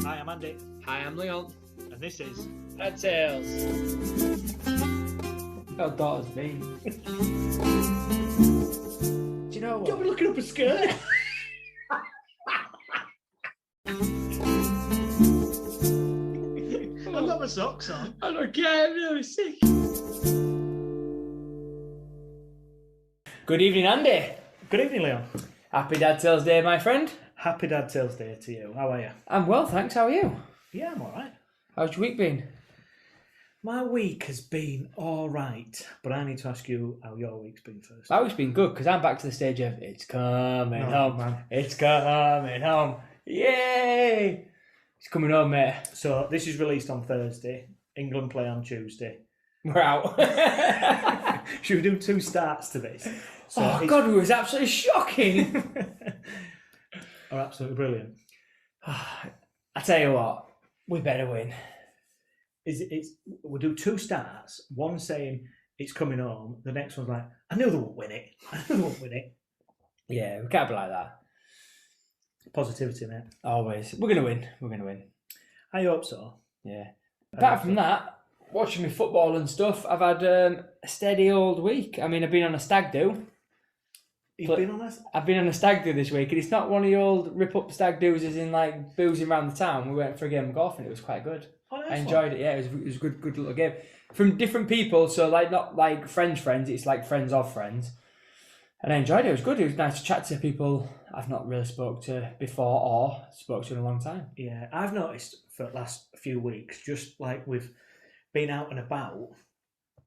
Hi, I'm Andy, Hi, I'm Leon. and this is... Head Tales. How daughter's me. Do you know what? Don't be looking up a skirt! I've got my socks on. I don't care, I'm really sick. Good evening, Andy. Good evening, Leon. Happy Dad Tales Day, my friend. Happy Dad Tales Day to you. How are you? I'm well, thanks. How are you? Yeah, I'm alright. How's your week been? My week has been alright, but I need to ask you how your week's been first. My week's been good because I'm back to the stage of it's coming home. Man. It's coming home. Yay! It's coming home, mate. So, this is released on Thursday. England play on Tuesday. We're out. Should we do 2 starts to this? So God, it was absolutely shocking. Oh, absolutely brilliant. I tell you what, we better win. We'll do 2 starts, one saying it's coming home, the next one's like, I knew they won't win it. I knew they won't win it. Yeah, we can't be like that. Positivity, mate. Always. We're going to win. We're going to win. I hope so. Yeah. Apart from that, watching me football and stuff, I've had a steady old week. I mean, I've been on a stag do. You've been on this? I've been on a stag do this week, and it's not one of the old rip-up stag do's as in, like, boozing around the town. We went for a game of golf, and it was quite good. Oh, nice. I enjoyed it, yeah. It was a good little game. From different people, so, like, not like friends, it's like friends of friends. And I enjoyed it. It was good. It was nice to chat to people I've not really spoke to before or spoke to in a long time. Yeah, I've noticed for the last few weeks, just like we've been out and about,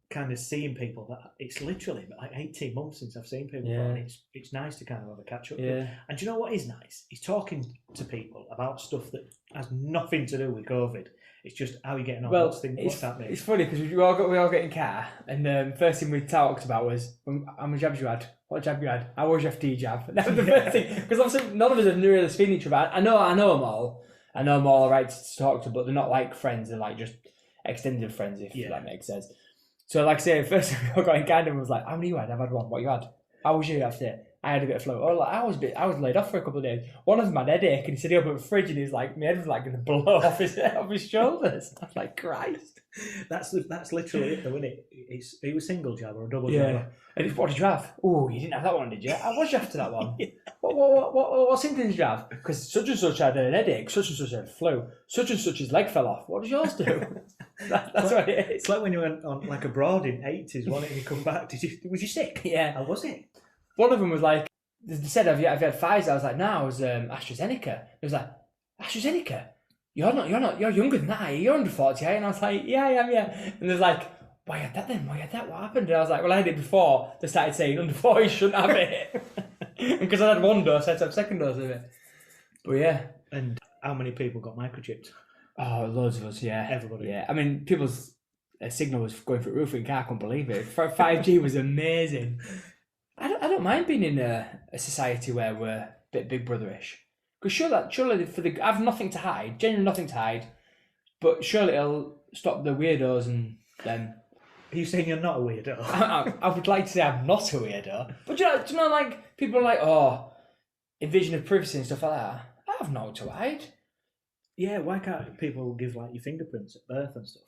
kind of seeing people that it's literally like 18 months since I've seen people. Yeah. And it's nice to kind of have a catch up. Yeah. And do you know what is nice? He's talking to people about stuff that has nothing to do with COVID. It's just how you're getting on. Well, what's happening? It's funny because we all get in car, and first thing we talked about was how many jabs you had, what jab you had, how was your FD jab. That was the first thing, because obviously none of us have really seen each other. I know them all. I know them all right to talk to, but they're not like friends. They're like just extended friends, if that makes sense. So, like I say, first thing we all got in car and was like, how many you had? I've had one. What you had? How was you after? I had a bit of flu. Oh, I was laid off for a couple of days. One of them had a headache, and he said he opened the fridge, and he's like, my head was like going to blow off his shoulders. I was like, Christ. That's literally it, though, isn't it? It was single jab or a double Yeah. jab. And what did you have? Oh, you didn't have that one, did you? How was you after that one? What symptoms did you have? Because such and such had an headache, such and such had flu, such and such's leg fell off. What did yours do? That's what it is. It's like when you went on like abroad in 80s, wasn't it? And you come back. Was you sick? Yeah. How was it? One of them was like, they said, have you had Pfizer? I was like, no, I was AstraZeneca. It was like, AstraZeneca? You're younger than that, are you? You're under 48. And I was like, yeah, I am, yeah. And there's like, why had that then? Why had that? What happened? And I was like, well, I had it before. They started saying, under 40 shouldn't have it. Because I had one dose, I had to have second dose of it. But yeah. And how many people got microchipped? Oh, loads of us, yeah. Everybody. Yeah, I mean, people's signal was going through the roof in car, I couldn't believe it. 5G was amazing. I don't mind being in a society where we're a bit Big Brother-ish. Because surely I have nothing to hide, genuinely nothing to hide, but surely it'll stop the weirdos and them. Are you saying you're not a weirdo? I would like to say I'm not a weirdo. But do you know, like, people are like, oh, invasion of privacy and stuff like that. I have no to hide. Yeah, why can't people give like your fingerprints at birth and stuff?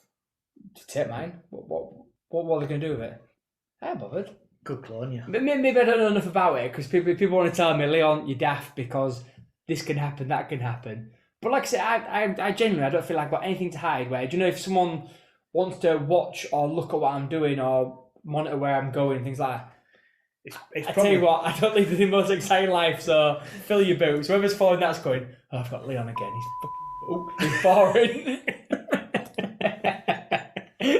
Take mine. What are they going to do with it? I ain't bothered. Good clone, yeah. But maybe I don't know enough about it because people want to tell me, Leon, you're daft because this can happen, that can happen. But like I said, I genuinely I don't feel like I've got anything to hide. Where, do you know, if someone wants to watch or look at what I'm doing or monitor where I'm going, things like that, I tell you what, I don't live the most exciting life, so fill your boots. Whoever's following that's going, oh, I've got Leon again. He's boring.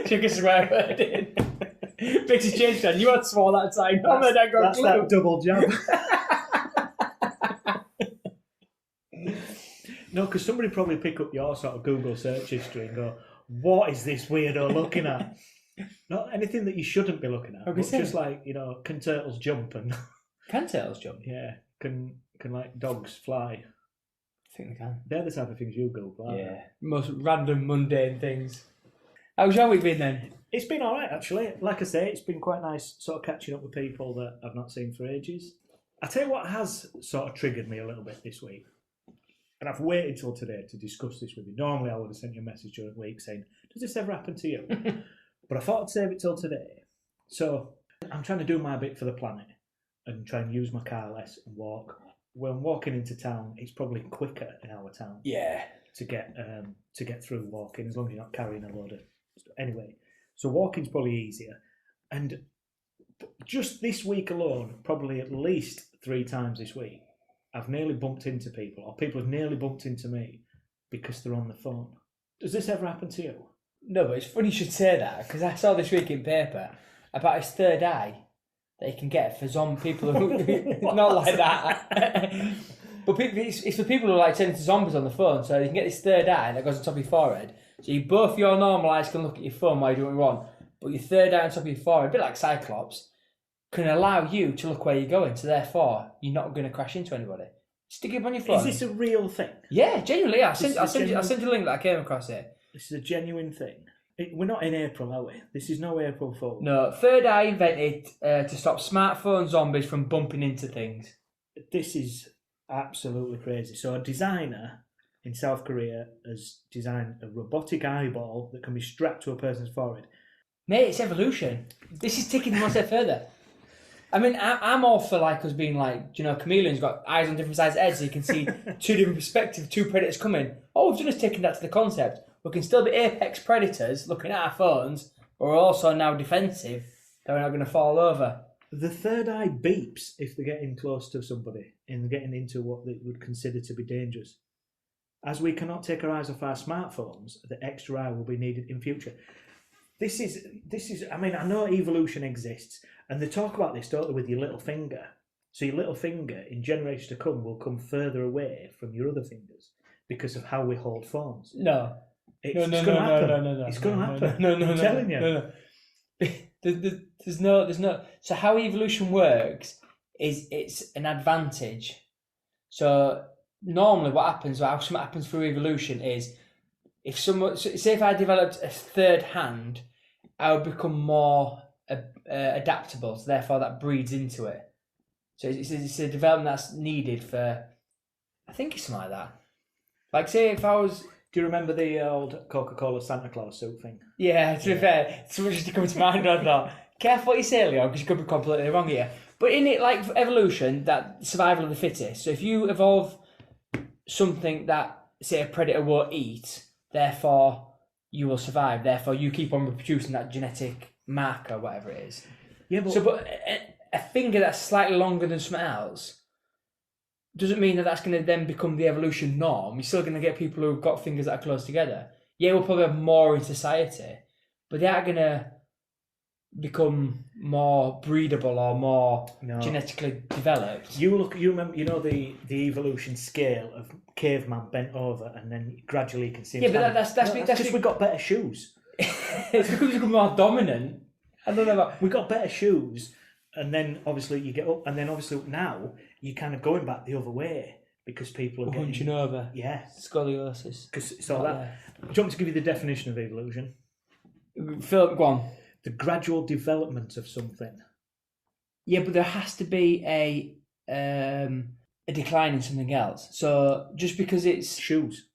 Took a swear word in. Makes a change then. You had swore that time. That's that double jab. No, because somebody probably pick up your sort of Google search history and go, what is this weirdo looking at? Not anything that you shouldn't be looking at. But just like, can turtles jump and... Can turtles jump? Yeah. Can like dogs fly? I think they can. They're the type of things you Google, aren't they? Most random, mundane things. How's your week been then? It's been alright, actually. Like I say, it's been quite nice sort of catching up with people that I've not seen for ages. I tell you what has sort of triggered me a little bit this week. And I've waited till today to discuss this with you. Normally, I would have sent you a message during the week saying, does this ever happen to you? But I thought I'd save it till today. So I'm trying to do my bit for the planet and try and use my car less and walk. When walking into town, it's probably quicker in our town. Yeah. To get through walking, as long as you're not carrying a load of stuff. Anyway, so walking's probably easier. And just this week alone, probably at least 3 times this week, I've nearly bumped into people, or people have nearly bumped into me because they're on the phone. Does this ever happen to you? No, but it's funny you should say that, because I saw this week in paper about his third eye that he can get for people who not like that. But it's for people who like turning into zombies on the phone, so you can get this third eye that goes on top of your forehead. So both your normal eyes can look at your phone while you're doing what you want, but your third eye on top of your forehead, a bit like Cyclops, can allow you to look where you're going, so therefore you're not going to crash into anybody. Stick it on your phone. Is this a real thing? Yeah, genuinely. I'll send you a link that I came across here. This is a genuine thing. We're not in April, are we? This is no April Fool. No, third eye invented to stop smartphone zombies from bumping into things. This is absolutely crazy. So a designer in South Korea has designed a robotic eyeball that can be strapped to a person's forehead. Mate, it's evolution. This is taking one step further. I mean, I'm all for like us being like, chameleons got eyes on different sides of heads, so you can see 2 different perspectives, 2 predators coming. All we've done is taken that to the concept. We can still be apex predators looking at our phones, but we're also now defensive that we're not going to fall over. The third eye beeps if they're getting close to somebody and they're getting into what they would consider to be dangerous. As we cannot take our eyes off our smartphones, the extra eye will be needed in future. This is. I mean, I know evolution exists, and they talk about this, don't they, with your little finger. So your little finger, in generations to come, will come further away from your other fingers because of how we hold phones. No. It's going to happen. It's going to happen. No. I'm telling you. There's no. So how evolution works is it's an advantage. So normally, how something happens through evolution is say if I developed a third hand, I would become more adaptable. So therefore, that breeds into it. So it's a development that's needed for. I think it's something like that. Like say if I was. Do you remember the old Coca-Cola Santa Claus suit thing? Yeah, to be fair, it's much just coming to mind right now. Careful what you say, Leo, because you could be completely wrong here. But in it, like evolution, that survival of the fittest. So if you evolve something that, say, a predator won't eat, therefore you will survive. Therefore, you keep on reproducing that genetic marker, whatever it is. Yeah, but a finger that's slightly longer than something else doesn't mean that that's going to then become the evolution norm. You're still going to get people who've got fingers that are close together. Yeah, we'll probably have more in society, but they aren't going to become more breedable or more genetically developed. You remember, the evolution scale of caveman bent over, and then gradually you can see. Yeah, but that's because we got better shoes. It's because we become more dominant. I don't know. We got better shoes. And then obviously you get up, and then obviously now you're kind of going back the other way because people are hunching over. Yeah, scoliosis. Because so that. Do you want me to give you the definition of evolution? Philip, go on. The gradual development of something. Yeah, but there has to be a decline in something else. So just because it's shoes.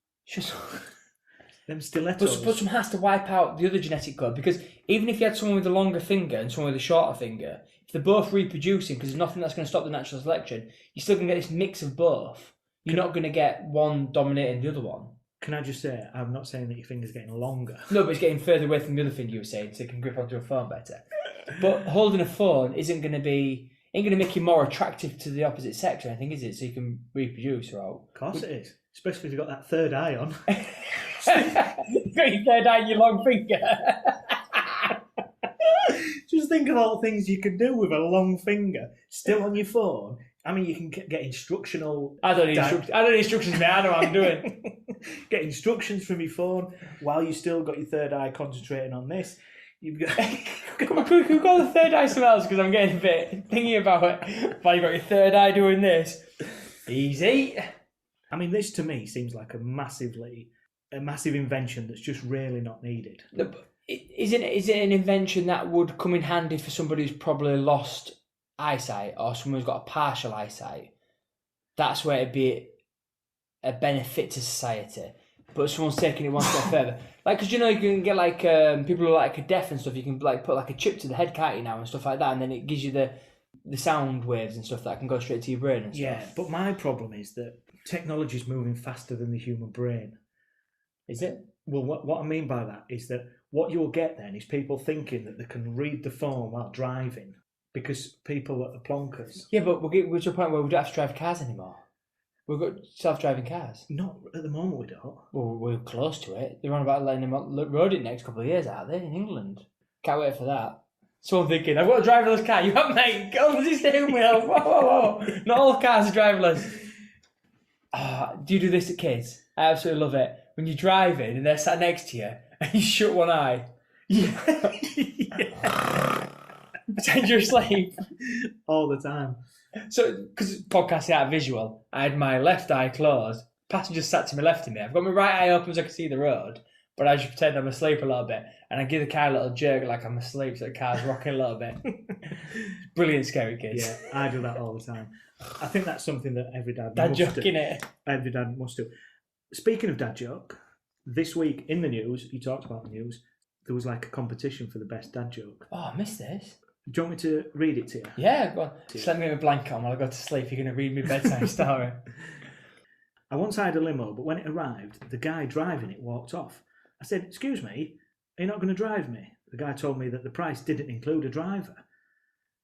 Them stilettos. But someone has to wipe out the other genetic code, because even if you had someone with a longer finger and someone with a shorter finger, if they're both reproducing, because there's nothing that's going to stop the natural selection, you're still going to get this mix of both. You're not going to get one dominating the other one. Can I just say, I'm not saying that your finger's getting longer. No, but it's getting further away from the other finger you were saying, so you can grip onto a phone better. But holding a phone ain't going to make you more attractive to the opposite sex or anything, is it? So you can reproduce, right? Of course it is. Especially if you've got that third eye on. You've got your third eye and your long finger. Just think of all the things you can do with a long finger still on your phone. I mean, you can get instructional... I don't need instructions, mate. I know what I'm doing. Get instructions from your phone while you still got your third eye concentrating on this. You've got... Can we call the third eye something else? Because I'm getting a bit thinking about it. While you've got your third eye doing this. Easy. I mean, this to me seems like a massive invention that's just really not needed. Is it an invention that would come in handy for somebody who's probably lost eyesight, or someone who's got a partial eyesight? That's where it'd be a benefit to society, but someone's taking it one step further. Like, because you know, you can get like people who are like deaf and stuff. You can like put like a chip to the head, can't you now, and stuff like that, and then it gives you the sound waves and stuff that can go straight to your brain and stuff. Yeah, but my problem is that technology is moving faster than the human brain. Is it? Well, what I mean by that is that what you'll get then is people thinking that they can read the phone while driving because people are plonkers. Yeah, but we're to a point where we don't have to drive cars anymore. We've got self-driving cars. Not at the moment, we don't. Well, we're close to it. They're on about letting them on the road in the next couple of years, aren't they, in England? Can't wait for that. So I'm thinking, I've got a driverless car. You have, mate. Go on the steering wheel. Whoa. Not all cars are driverless. Do you do this to kids? I absolutely love it. When you're driving and they're sat next to you and you shut one eye. Yeah. Pretend you're asleep. All the time. So, because podcasting out visual, I had my left eye closed. Passenger sat to my left of me. I've got my right eye open so I can see the road, but I just pretend I'm asleep a little bit, and I give the car a little jerk like I'm asleep, so the car's rocking a little bit. Brilliant, scary kids. Yeah, I do that all the time. I think that's something that every dad Dad must joke, do. innit? Every dad must do. Speaking of dad joke, this week in the news, you talked about the news, there was like a competition for the best dad joke. Oh, I missed this. Do you want me to read it to you? Yeah, go on. Just let me have a blanket on while I go to sleep. You're going to read me a bedtime story. I once hired a limo, but when it arrived, the guy driving it walked off. I said, "Excuse me, are you not going to drive me?" The guy told me that the price didn't include a driver.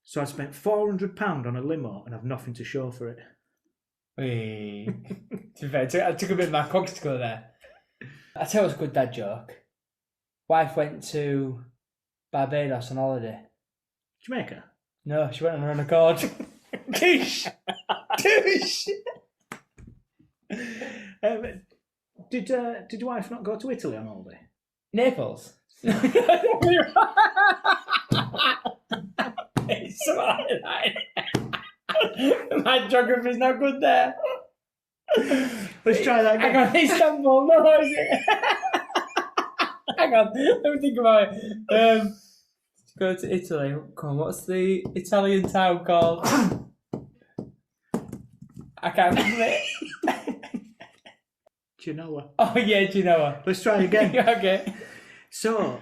So I spent £400 on a limo and I've nothing to show for it. Wee. To be fair, I took a bit of my cogs to go there. I tell you what's a good dad joke. Wife went to Barbados on holiday. Jamaica? No, she went on her own accord. Douche! Douche! Did your wife not go to Italy on holiday? Naples? It's something like that. My geography's not good there. Let's try that again. Hang on, Istanbul, no, is it? Hang on, let me think about it. Go to Italy. Come on, what's the Italian town called? I can't remember it. Genoa. Oh yeah, Genoa. Let's try again. Okay. So,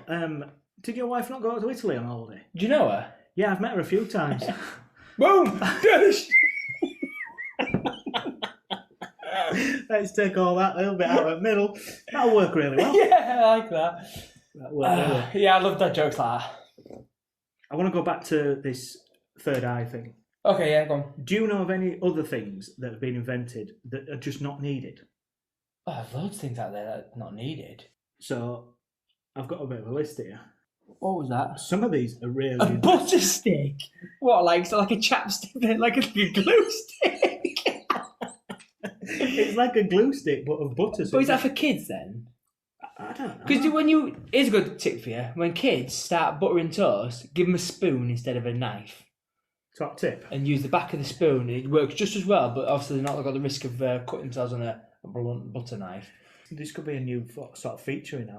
did your wife not go to Italy on holiday? Genoa? Yeah, I've met her a few times. Boom! Douche! Let's take all that little bit out of the middle. That'll work really well. Yeah, I like that. That'll work really well. Yeah, I love that jokes like that. I want to go back to this third eye thing. Okay, yeah, go on. Do you know of any other things that have been invented that are just not needed? Oh, there's loads of things out there that are not needed. So, I've got a bit of a list here. What was that? Some of these are really... A butter stick? What, like a chapstick? Like a glue stick? It's like a glue stick, but of butter. But is that for kids then? I don't know. Because here's a good tip for you. When kids start buttering toast, give them a spoon instead of a knife. Top tip. And use the back of the spoon. It works just as well, but obviously they're not got the risk of cutting themselves on a blunt butter knife. This could be a new sort of feature in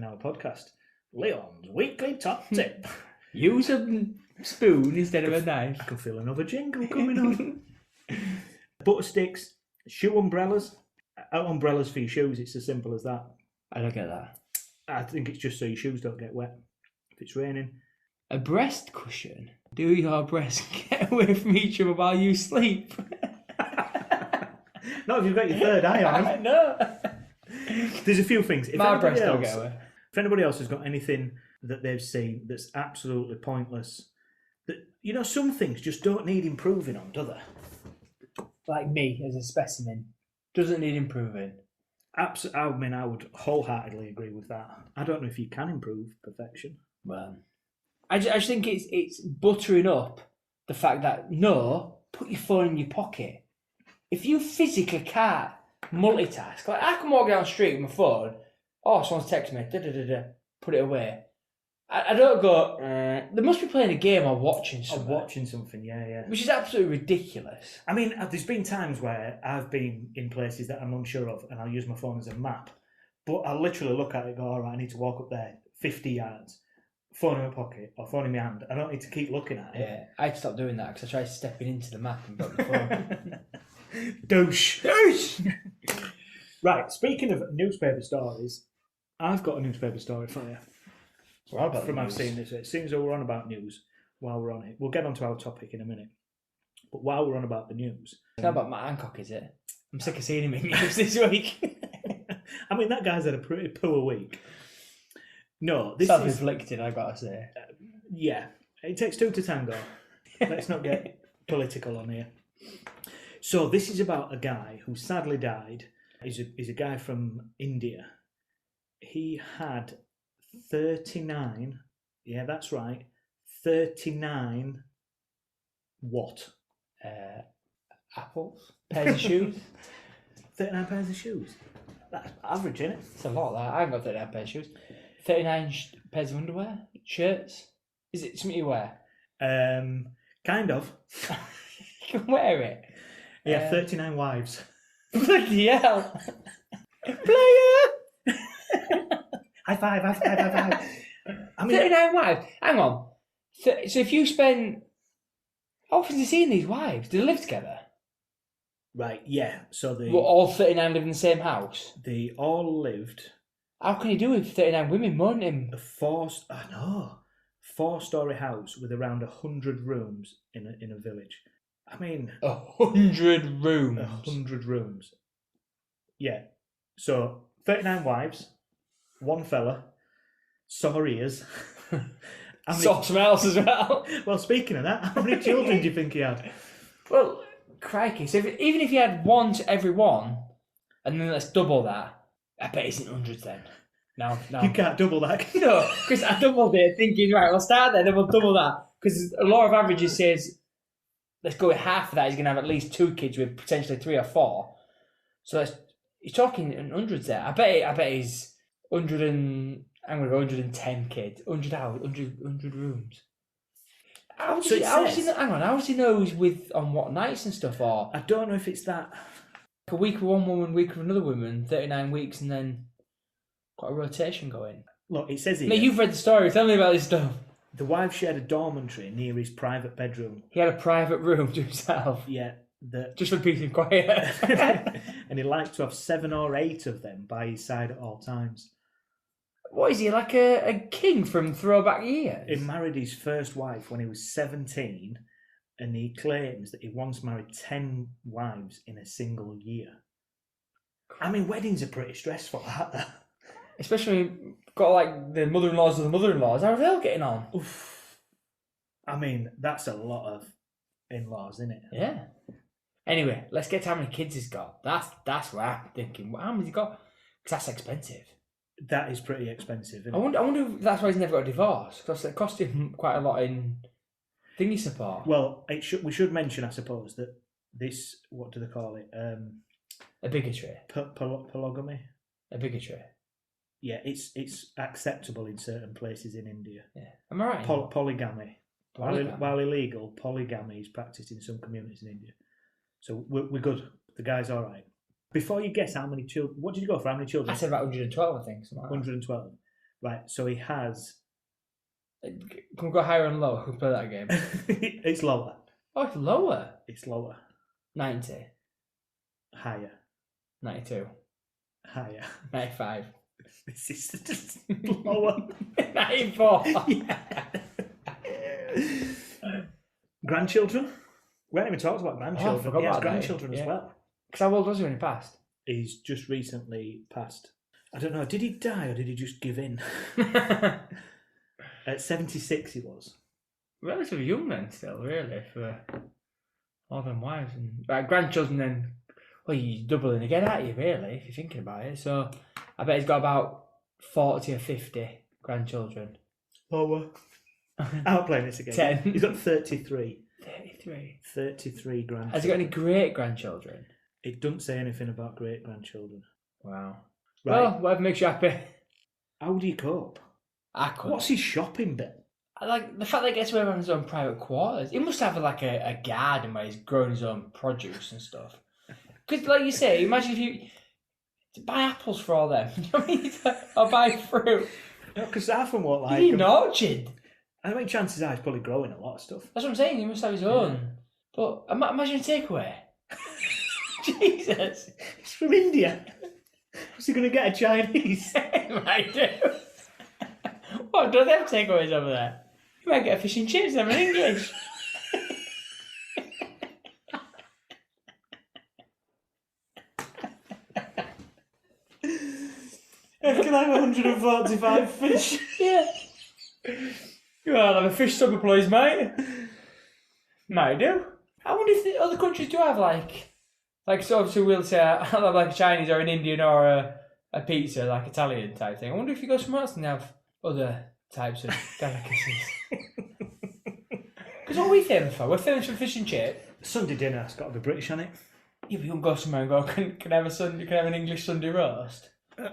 our podcast. Leon's weekly top tip. Use a spoon instead of a knife. I can feel another jingle coming on. Butter sticks, shoe umbrellas. Umbrellas for your shoes, it's as simple as that. I don't get that. I think it's just so your shoes don't get wet if it's raining. A breast cushion? Do your breasts get away from each other while you sleep? Not if you've got your third eye on them. No. There's a few things. My breasts don't get away. If anybody else has got anything that they've seen that's absolutely pointless, that some things just don't need improving on, do they? Like me as a specimen. Doesn't need improving. I mean, I would wholeheartedly agree with that. I don't know if you can improve perfection. Well, I just think it's buttering up the fact that, no, put your phone in your pocket. If you physically can't multitask, like I can walk down the street with my phone, someone's texting me, put it away. I don't go, they must be playing a game or watching something. Yeah. Which is absolutely ridiculous. I mean, there's been times where I've been in places that I'm unsure of and I'll use my phone as a map, but I'll literally look at it and go, all right, I need to walk up there 50 yards, phone in my pocket or phone in my hand. I don't need to keep looking at it. Yeah, I had to stop doing that because I tried stepping into the map and broke the phone. Douche. Right, speaking of newspaper stories, I've got a newspaper story for you. What about From the I've news? seen this. It seems that we're on about news while we're on it. We'll get on to our topic in a minute. But while we're on about the news... It's not about Matt Hancock, is it? I'm sick of seeing him in news this week. I mean, that guy's had a pretty poor week. No, this is... Self-inflicted, I've got to say. Yeah, it takes two to tango. Let's not get political on here. So this is about a guy who sadly died. He's a guy from India. He had 39, yeah, that's right, 39 what? Apples? Pairs of shoes? 39 pairs of shoes. That's average, isn't it? It's a lot, that. I haven't got 39 pairs of shoes. 39 pairs of underwear? Shirts? Is it something you wear? Kind of. You can wear it. Yeah, 39 wives. Bloody hell. Player! High five. I mean, 39 wives? Hang on. So if you spend... How often are you seeing these wives? Do they live together? right, yeah. So Well, all 39 live in the same house? they all lived How can you do with 39 women moaning him? a four-story house with around 100 rooms in a village. I mean, 100 rooms. 100 rooms. Yeah. So 39 wives, one fella, saw ears. How many- Saw something else as well. Well, speaking of that, how many children do you think he had? Well, crikey. So even if you had one to every one, and then let's double that, I bet it's in hundreds then. No. You can't double that. No, because I doubled it thinking, right, we'll start there, then we'll double that. Because a law of averages says, let's go with half of that, he's going to have at least 2 kids with potentially 3 or 4. So you're talking in hundreds there. I bet he's 100 and... I'm going to go 110 kids. 100 hours, 100 rooms. How does he know who's with on what nights and stuff? Or I don't know if it's that. a week with one woman, week with another woman, 39 weeks, and then got a rotation going. Look, it says here. Mate, you've read the story. Tell me about this stuff. The wife shared a dormitory near his private bedroom. He had a private room to himself. Yeah, Just for peace and quiet. and he liked to have 7 or 8 of them by his side at all times. What is he, like a king from throwback years? He married his first wife when he was 17, and he claims that he once married 10 wives in a single year. I mean, weddings are pretty stressful, aren't they? Especially when you've got like the mother-in-laws of the mother-in-laws. How are they all getting on? Oof. I mean, that's a lot of in-laws, isn't it? Yeah. Anyway, let's get to how many kids he's got. That's what I'm thinking. How many has he got? Because that's expensive. That is pretty expensive, isn't I wonder if that's why he's never got a divorce. Because it cost him quite a lot in thingy support. Well, we should mention, I suppose, that this, what do they call it? A bigotry. Polygamy? A bigotry. Yeah, it's acceptable in certain places in India. Yeah. Am I right? Polygamy. Polygamy. While illegal, polygamy is practiced in some communities in India. So we're good. The guy's all right. Before you guess how many children... What did you go for? How many children? I said about 112, I think. 112. Right, so he has... Can we go higher and lower? Can we play that game? It's lower. Oh, it's lower. It's lower. 90. Higher. 92. Higher. 95. This is just lower. 94. Yeah. Grandchildren? We haven't even talked about grandchildren. Oh, I forgot he has about that, grandchildren as yeah. well. Because how old was he when he passed? He's just recently passed. I don't know, did he die or did he just give in? At 76 he was. Relatively young then still, really, for all them wives. And grandchildren then, well, you're doubling again, aren't you, really, if you're thinking about it. So I bet he's got about 40 or 50 grandchildren. Lower. I'm playing this again. 10. He's got 33. 33. 33 grandchildren. Has he got any great-grandchildren? It doesn't say anything about great-grandchildren. Wow. Right. Well, whatever makes you happy. How do you cope? I couldn't. What's his shopping bit? I like the fact that he gets away with his own private quarters. He must have like a garden where he's growing his own produce and stuff. Because, like you say, imagine if you buy apples for all them. You know what I mean? Or buy fruit. No, because half of them won't like You need them. an orchard. I think chances are he's probably growing a lot of stuff. That's what I'm saying. He must have his own. Yeah. But imagine a takeaway. Jesus. It's from India. Is he going to get a Chinese? He might do. What, do they have takeaways over there? You might get a fish and chips then in English. Can I have 145 fish? Yeah. Well, I'll have a fish supper, please, mate. Might do. I wonder if the other countries do have so obviously we'll say I'll have like a Chinese or an Indian or a pizza, like Italian type thing. I wonder if you go somewhere else and have other types of delicacies. Because what are we famous for? We're famous for fish and chip. Sunday dinner, it's got to be British, hasn't it? Yeah, but you can go somewhere and go, can I have an English Sunday roast? I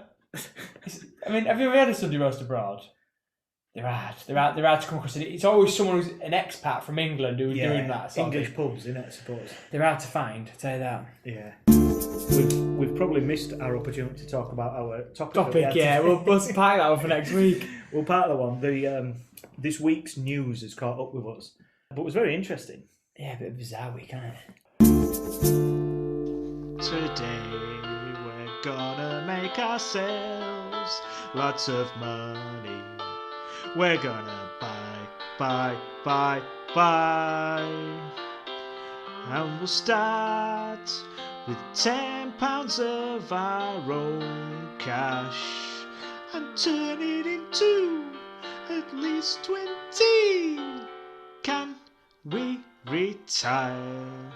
mean, have you ever had a Sunday roast abroad? They're hard to come across. It's always someone who's an expat from England who's doing that. Sort English of thing. pubs, innit, I suppose. They're hard to find, I'll tell you that. Yeah. We've probably missed our opportunity to talk about our topic. Yeah, we'll park that one for next week. We'll part of the one. This week's news has caught up with us, but it was very interesting. Yeah, a bit of a bizarre week, isn't it? Today we're gonna make ourselves lots of money. We're gonna buy. And we'll start with £10 of our own cash and turn it into at least 20. Can we retire?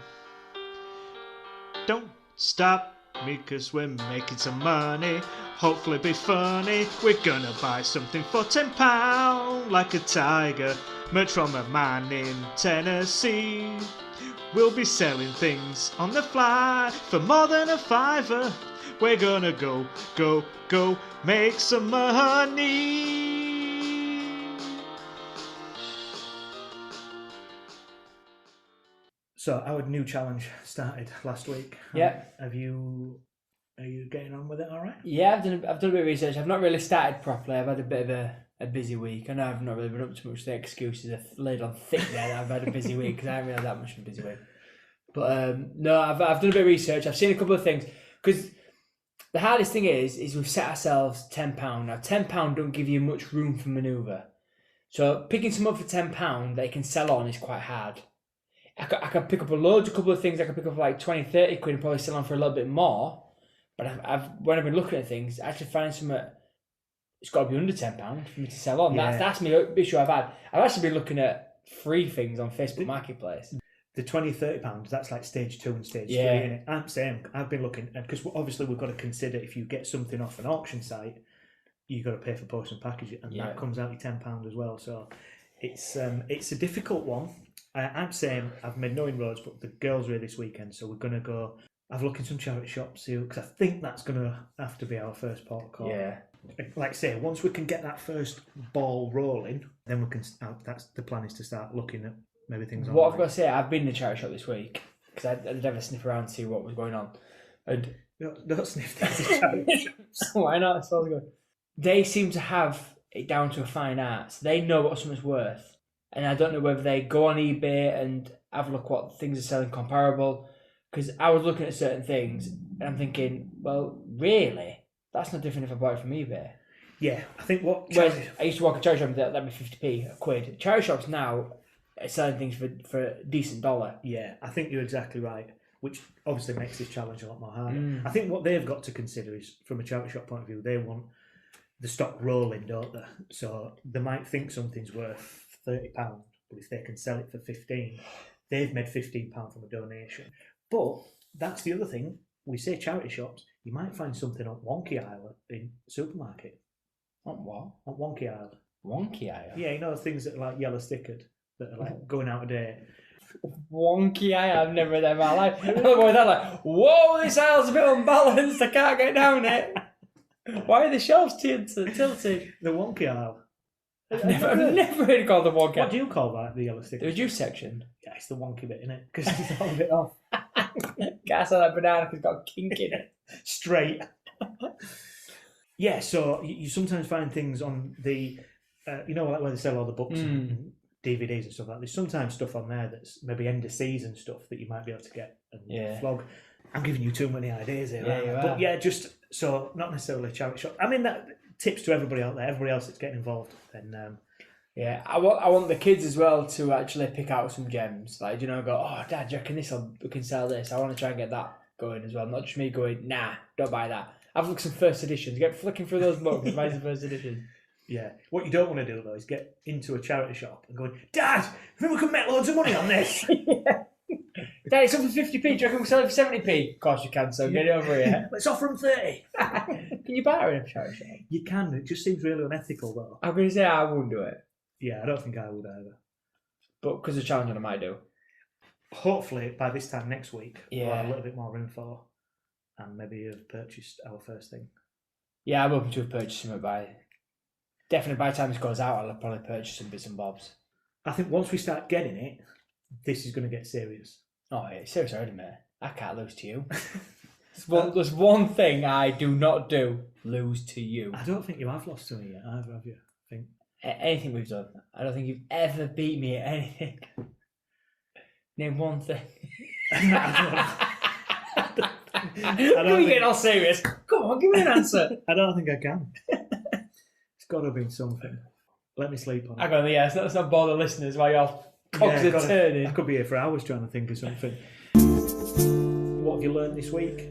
Don't stop me, 'cause we're making some money. Hopefully be funny. We're gonna buy something for £10, like a tiger, merch from a man in Tennessee. We'll be selling things on the fly for more than a fiver. We're gonna go, make some money. So our new challenge started last week. Yeah. Are you getting on with it all right? Yeah, I've done a bit of research. I've not really started properly. I've had a bit of a busy week. I know I've not really been up to much. The excuses are laid on thick there that I've had a busy week because I haven't really had that much of a busy week. But no, I've done a bit of research. I've seen a couple of things because the hardest thing is we've set ourselves £10. Now £10 don't give you much room for manoeuvre. So picking some up for £10 that you can sell on is quite hard. I could pick up a couple of things. I could pick up like 20, 30 quid and probably sell on for a little bit more. But when I've been looking at things, actually finding something, it's got to be under £10 for me to sell on. Yeah. That's the issue I've had. I've actually been looking at free things on Facebook Marketplace. The £20, £30, that's like stage 2 and stage 3, Yeah. isn't it? I'm saying, I've been looking, because obviously we've got to consider if you get something off an auction site, you've got to pay for post and package, and that comes out your £10 as well. So it's a difficult one. I'm saying I've made no inroads, but the girls are here this weekend, so we're going to go have a look in some charity shops, because I think that's going to have to be our first port of call. Yeah. Like I say, once we can get that first ball rolling, then we can. That's the plan, is to start looking at maybe things. What I've got to say, I've been in the charity shop this week because I did have a sniff around to see what was going on. And don't sniff things in charity shops. why not? It sounds good. They seem to have it down to a fine art. So they know what something's worth. And I don't know whether they go on eBay and have a look what things are selling comparable. Because I was looking at certain things and I'm thinking, well, really? That's not different if I bought it from eBay. Yeah, I think what... Whereas I used to walk a charity shop and that'd be 50p, a quid. Charity shops now are selling things for a decent dollar. Yeah, I think you're exactly right, which obviously makes this challenge a lot more harder. I think what they've got to consider is, from a charity shop point of view, they want the stock rolling, don't they? So they might think something's worth £30, but if they can sell it for 15, they've made £15 from a donation. But that's the other thing. We say charity shops, you might find something on Wonky Isle in supermarket. On what? On Wonky Isle. Wonky Isle? Yeah, you know, things that are like yellow stickered, that are like going out a day. Wonky Isle? I've never read that in my life. I don't know that, like, whoa, this aisle's a bit unbalanced, I can't get down it. Why are the shelves tilted? The Wonky Isle. I've never heard it called the Wonky Isle. What do you call that, the yellow sticker? The juice section? Yeah, it's the wonky bit, isn't it? Because it's all a bit off. Can't sell that banana because it's got a kink in it. Straight. Yeah, so you sometimes find things on the, like where they sell all the books and DVDs and stuff like that. There's sometimes stuff on there that's maybe end of season stuff that you might be able to get and flog. I'm giving you too many ideas here. Yeah, aren't I? you are. But yeah, just so not necessarily a charity shop. I mean, that tips to everybody out there, everybody else that's getting involved. Then Yeah, I want the kids as well to actually pick out some gems. Like, go, oh, Dad, do you reckon we can sell this? I want to try and get that going as well. Not just me going, nah, don't buy that. Have a look at some first editions. Get flicking through those books and buy some first editions. yeah, what you don't want to do though is get into a charity shop and going, Dad, I think we can make loads of money on this. Yeah. Dad, it's up for 50p. Do you reckon we'll sell it for 70p? Of course you can, so get it over here. Let's offer them 30. Can you buy it in a charity shop? You can. It just seems really unethical though. I'm going to say I wouldn't do it. Yeah, I don't think I would either. But because of the challenge, I might do. Hopefully, by this time next week, we'll Yeah. have a little bit more info and maybe have purchased our first thing. Yeah, I'm hoping to have purchased some definitely by the time this goes out, I'll have probably purchase some bits and bobs. I think once we start getting it, this is going to get serious. Oh, yeah, seriously, already, mate. I can't lose to you. There's one thing I do not do: lose to you. I don't think you have lost to me yet, either, have you? I think. Anything we've done, I don't think you've ever beat me at anything. Name one thing. You're getting all serious. Come on, give me an answer. I don't think I can. It's got to have been something. Let me sleep on it. I got yeah. Let's not bother listeners while your cogs are turning. I could be here for hours trying to think of something. What have you learned this week?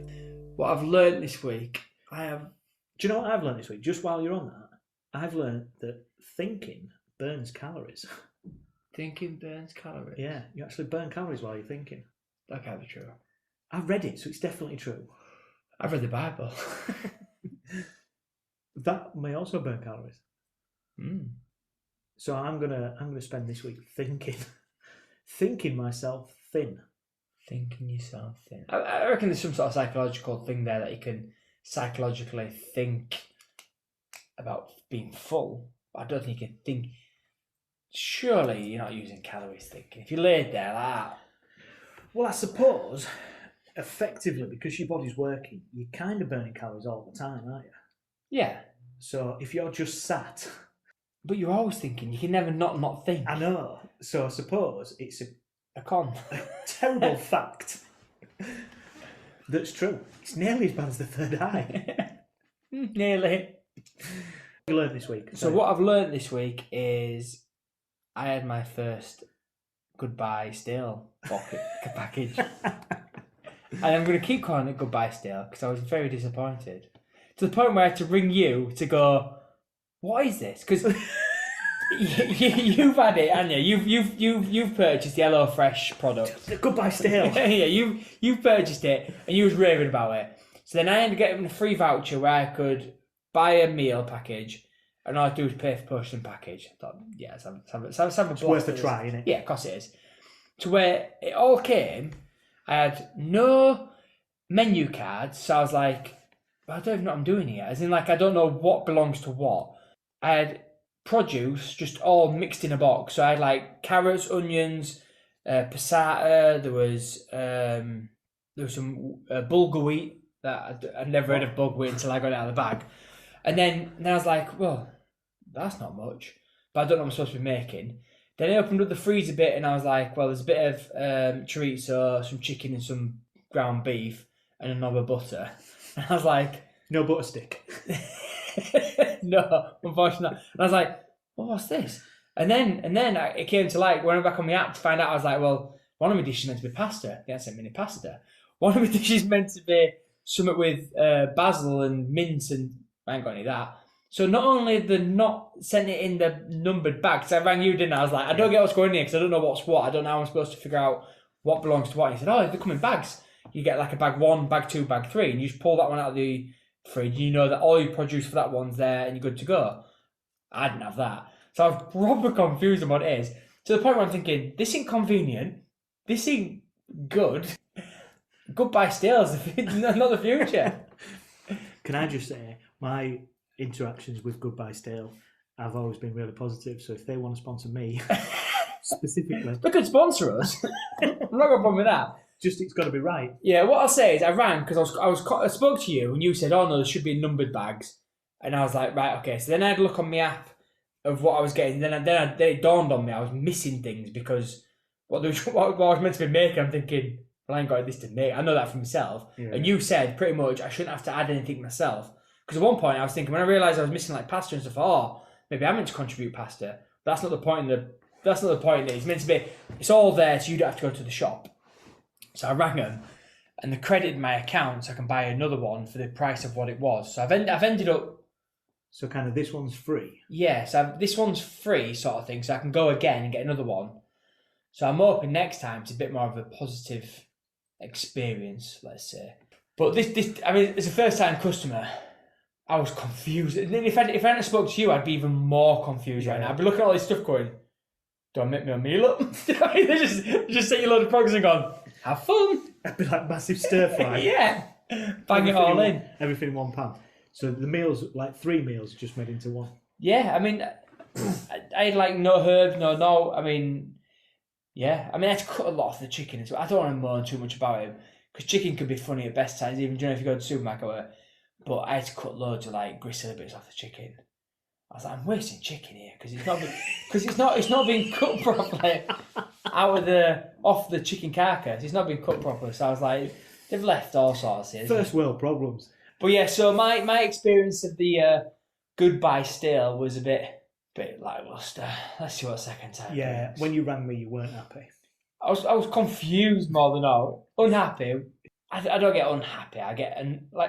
What I've learned this week, Do you know what I've learned this week? Just while you're on that, I've learned that thinking burns calories. Thinking burns calories. Yeah, you actually burn calories while you're thinking. That can't be true. I've read it, so it's definitely true. I've read the Bible. That may also burn calories. Mm. So I'm gonna spend this week thinking myself thin. Thinking yourself thin. I reckon there's some sort of psychological thing there that you can psychologically think about being full. But I don't think you can think. Surely you're not using calories thinking. If you laid there like that. Well, I suppose effectively because your body's working, you're kind of burning calories all the time, aren't you? Yeah. So if you're just sat. But you're always thinking. You can never not think. I know. So I suppose it's a con. A terrible fact that's true. It's nearly as bad as the third eye. Nearly. What have you learned this week? So what I've learned this week is I had my first goodbye stale package. And I'm going to keep calling it goodbye stale because I was very disappointed. To the point where I had to ring you to go, what is this? Because you've had it, haven't you? You've purchased the HelloFresh product. The goodbye stale. Yeah, you've purchased it and you was raving about it. So then I ended up getting a free voucher where I could buy a meal package and all I do is pay for postage and package. I thought, yeah, let's have a It's worth a try, isn't it? Yeah, of course it is. To where it all came, I had no menu cards, so I was like, I don't even know what I'm doing here. As in, like, I don't know what belongs to what. I had produce just all mixed in a box. So I had like carrots, onions, passata. There was some bulgur wheat that I'd never heard of bulgur wheat until I got it out of the bag. And then I was like, well, that's not much, but I don't know what I'm supposed to be making. Then I opened up the freezer bit and I was like, well, there's a bit of chorizo, some chicken and some ground beef and a knob of butter. And I was like... No butter stick. No, unfortunately not. And I was like, well, what's this? And then it came to like, when I went back on my app to find out, I was like, well, one of my dishes is meant to be pasta. They haven't sent me any pasta. One of my dishes is meant to be something with basil and mint, and I ain't got any of that. So not only they're not sent it in the numbered bag, because I rang you, didn't I? I was like, I don't get what's going in here because I don't know what's what. I don't know how I'm supposed to figure out what belongs to what. And he said, oh, they come in bags. You get like a bag 1, bag 2, bag 3, and you just pull that one out of the fridge. You know that all your produce for that one's there and you're good to go. I didn't have that. So I was proper confused on what it is. To the point where I'm thinking, this ain't convenient. This ain't good. Goodbye stales, not the future. Can I just say, my interactions with Goodbye Stale have always been really positive. So if they want to sponsor me, specifically... They could sponsor us. I'm not got a problem with that. Just, it's got to be right. Yeah, what I'll say is I rang because I spoke to you and you said, oh no, there should be numbered bags. And I was like, right, okay. So then I had a look on my app of what I was getting. Then it dawned on me I was missing things because what I was meant to be making, I'm thinking, well, I ain't got this to make. I know that for myself. Yeah. And you said pretty much I shouldn't have to add anything myself. Because at one point I was thinking, when I realised I was missing like pasta and stuff, maybe I'm meant to contribute pasta. That's not the point. That's not the point. It's meant to be. It's all there, so you don't have to go to the shop. So I rang them, and they credited my account, so I can buy another one for the price of what it was. So I've ended up. So kind of this one's free. Yeah, so this one's free sort of thing, so I can go again and get another one. So I'm hoping next time it's a bit more of a positive experience, let's say. But this, I mean, as a first-time customer, I was confused. And then if I hadn't spoke to you, I'd be even more confused right now. I'd be looking at all this stuff going, do I make me a meal up? They just set you a load of progress and gone, have fun. It'd be like massive stir fry. Yeah. Bang it all in. Everything in one pan. So the meals, like 3 meals, just made into one. Yeah, I mean, I had like no herbs, no. I mean, yeah. I mean, I had to cut a lot of the chicken as well. I don't want to moan too much about it because chicken can be funny at best times, even if you go to the supermarket or whatever. But I had to cut loads of like gristle bits off the chicken. I was like, I'm wasting chicken here because it's not being cut properly off the chicken carcass. It's not being cut properly. So I was like, they've left all sorts here. First world problems. But yeah, so my experience of the goodbye stale was a bit lackluster. Let's see what second time. Yeah, brings. when you rang me, you weren't happy. I was confused more than all. Unhappy. I don't get unhappy. I get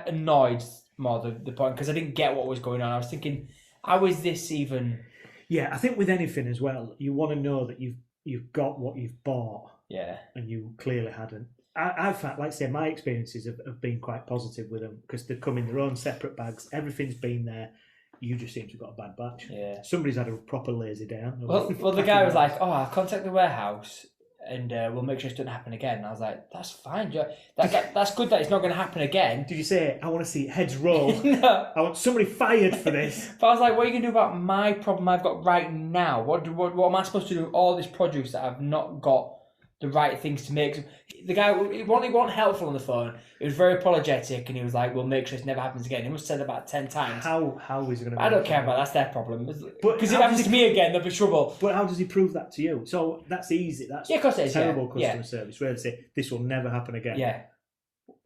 annoyed more the point because I didn't get what was going on. I was thinking, how is this even? Yeah, I think with anything as well, you want to know that you've got what you've bought. Yeah. And you clearly hadn't. I've found, like I say, my experiences have been quite positive with them because they've come in their own separate bags. Everything's been there. You just seem to have got a bad batch. Yeah. Somebody's had a proper lazy down. Well, the guy was like, "Oh, I'll contact the warehouse and we'll make sure it doesn't happen again." And I was like, "That's fine. That's good that it's not going to happen again." Did you say, "I want to see heads roll"? No. I want somebody fired for this. But I was like, "What are you going to do about my problem I've got right now? What am I supposed to do with all this produce that I've not got the right things to make?" The guy, he wasn't helpful on the phone. He was very apologetic, and he was like, "We'll make sure this never happens again." He must have said it about 10 times. How is he going to? I don't care about that. That's their problem. Because if it how happens to me again, there'll be trouble. But how does he prove that to you? So that's easy. That's Yeah, of course it is. terrible Yeah. customer service. Where they say this will never happen again. Yeah.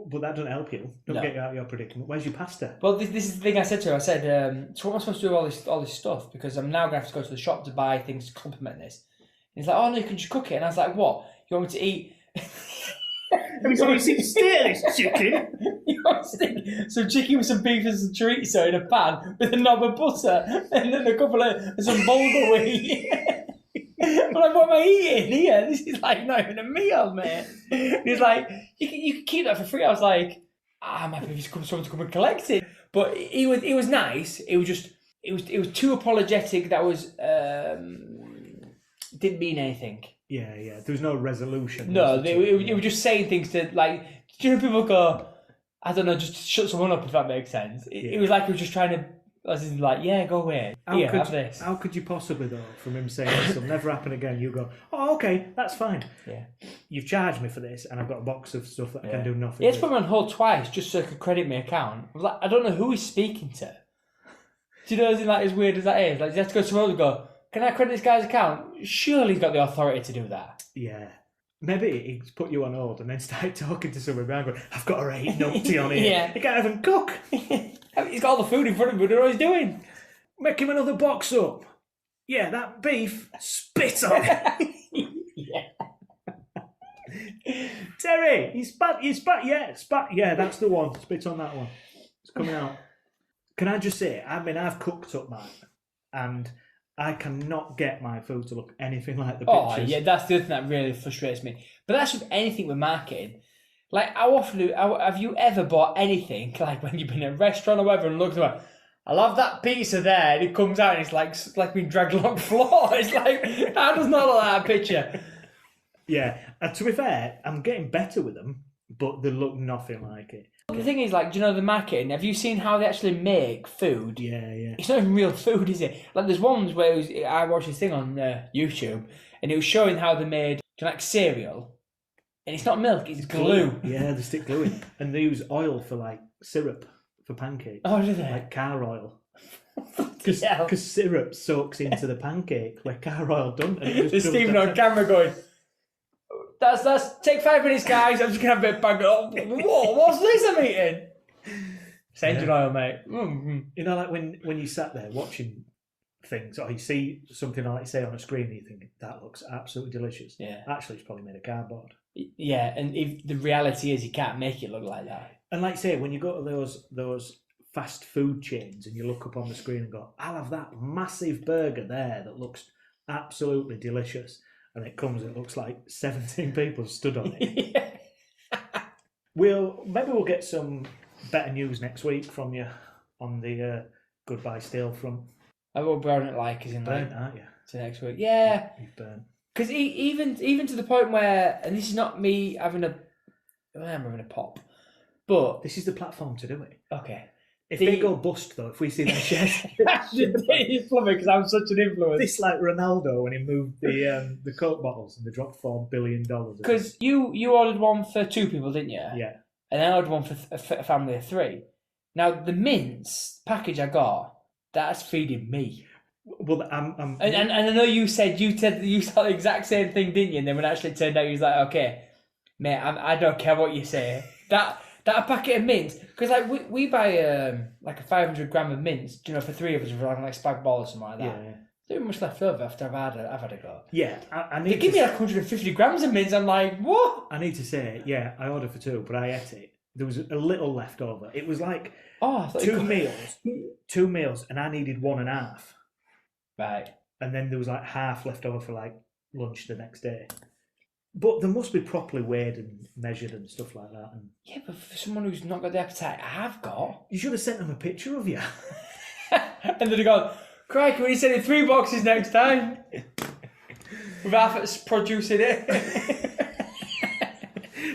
But that doesn't help you. Don't get you out of your predicament. Where's your pasta? Well, this is the thing I said to her. I said, "So what am I supposed to do with all this stuff? Because I'm now going to have to go to the shop to buy things to complement this." And he's like, "Oh no, you can just cook it." And I was like, "What? You want me to eat?" You want me to see the state of this chicken? You want to stick some chicken with some beef and some chorizo in a pan with a knob of butter and then a couple of some bulgur wheat. I'm like, what am I eating here? This is like not even a meal, man. He's like, you can keep that for free. I was like, I'm happy if someone to come and collect it. But he was nice. It was too apologetic. That was didn't mean anything. Yeah. There was no resolution. No, they were just saying things to, like, do you know people go, I don't know, just shut someone up, if that makes sense. It was like he was just trying to, as in like, yeah, go away. Have this. How could you possibly, though, from him saying this will never happen again, you go, oh, okay, that's fine. Yeah. You've charged me for this, and I've got a box of stuff that I can do nothing He had to with. put me on hold twice just so he could credit my account. I was like, I don't know who he's speaking to. Do you know, as weird as that is? Like, you have to go to someone and go, can I credit this guy's account? Surely he's got the authority to do that. Yeah. Maybe he's put you on hold and then started talking to someone behind going, I've got a rate numpty on here. Yeah. He can't even cook. He's got all the food in front of him, but I don't know what he's doing. Make him another box up. Yeah, that beef, spit on it. Yeah. Terry, you spat, yeah, that's the one. Spit on that one. It's coming out. Can I just say, I mean, I've cooked up mine, and I cannot get my food to look anything like the pictures. Oh, yeah, that's the other thing that really frustrates me. But that's with anything with marketing. Like, how often have you ever bought anything, like when you've been in a restaurant or whatever, and looked at it, I love that pizza there, and it comes out and it's like being dragged along the floor. It's like, how does not look like that picture? Yeah, and to be fair, I'm getting better with them, but they look nothing like it. The thing is, like, do you know the marketing? Have you seen how they actually make food? Yeah. It's not even real food, is it? Like, there's ones where I watched this thing on YouTube, and it was showing how they made, like, cereal, and it's not milk, it's glue. Yeah, they stick glue in, and they use oil for like syrup for pancakes. Oh, do they? Like car oil. Because syrup soaks into the pancake where car oil doesn't. There's Stephen on camera going, That's take 5 minutes, guys. I'm just gonna have a bit of bag. Whoa, what's this I'm eating? It's engine oil, mate. Mm-hmm. You know, like when you sat there watching things, or you see something like say on a screen, and you think that looks absolutely delicious. Yeah. Actually, it's probably made of cardboard. Yeah, and if the reality is you can't make it look like that. And like say, when you go to those fast food chains and you look up on the screen and go, I'll have that massive burger there that looks absolutely delicious, and it comes, it looks like 17 people stood on it. Maybe we'll get some better news next week from you on the goodbye stale front. I will burn it like, as in Burnt, like, aren't you? to next week. Yeah. You've burnt. Because even to the point where, and this is not me having I'm having a pop, but This is the platform to do it. okay. If they go bust, though, if we see them shares... It's funny because I'm such an influence. This like Ronaldo when he moved the Coke bottles and they dropped $4 billion. Because you ordered one for 2 people, didn't you? Yeah. And I ordered one for a family of 3. Now, the mince package I got, that's feeding me. Well, I'm And I know you said you said the exact same thing, didn't you? And then when it actually turned out, you was like, okay, mate, I don't care what you say. That packet of mints, because like we buy like a 500 gram of mints, you know, for 3 of us, for like spag ball or something like that. Yeah. There's much left over after I've had a go. Yeah, I need They give me like 150 grams of mints. I'm like, what? I need to say, yeah, I ordered for 2, but I ate it. There was a little left over. It was like I thought 2 meals, and I needed 1.5. Right. And then there was like half left over for like lunch the next day. But they must be properly weighed and measured and stuff like that. And Yeah, but for someone who's not got the appetite I've got, you should have sent them a picture of you. and then they go, crikey, when you send in 3 boxes next time, without producing it.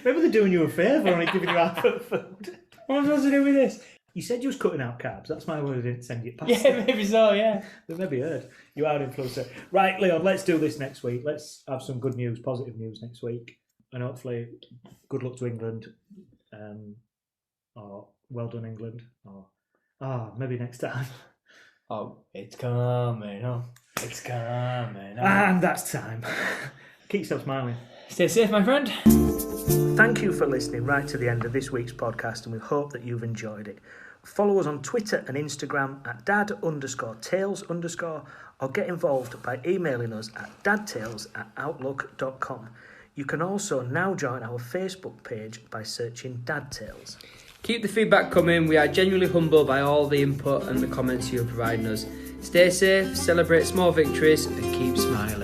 Maybe they're doing you a favour and giving you half of food. What am I supposed to do with this? You said you was cutting out carbs. That's my word. I didn't send you past. Yeah, maybe so, yeah. They maybe heard. You are an influencer. Right, Leon, let's do this next week. Let's have some good news, positive news next week. And hopefully, good luck to England. Or well done, England. Or maybe next time. Oh, it's coming on. It's coming on. And that's time. Keep yourself smiling. Stay safe, my friend. Thank you for listening right to the end of this week's podcast, and we hope that you've enjoyed it. Follow us on Twitter and Instagram at dad_tales_, or get involved by emailing us at dadtales@outlook.com. You can also now join our Facebook page by searching Dad Tales. Keep the feedback coming. We are genuinely humbled by all the input and the comments you are providing us. Stay safe, celebrate small victories, and keep smiling.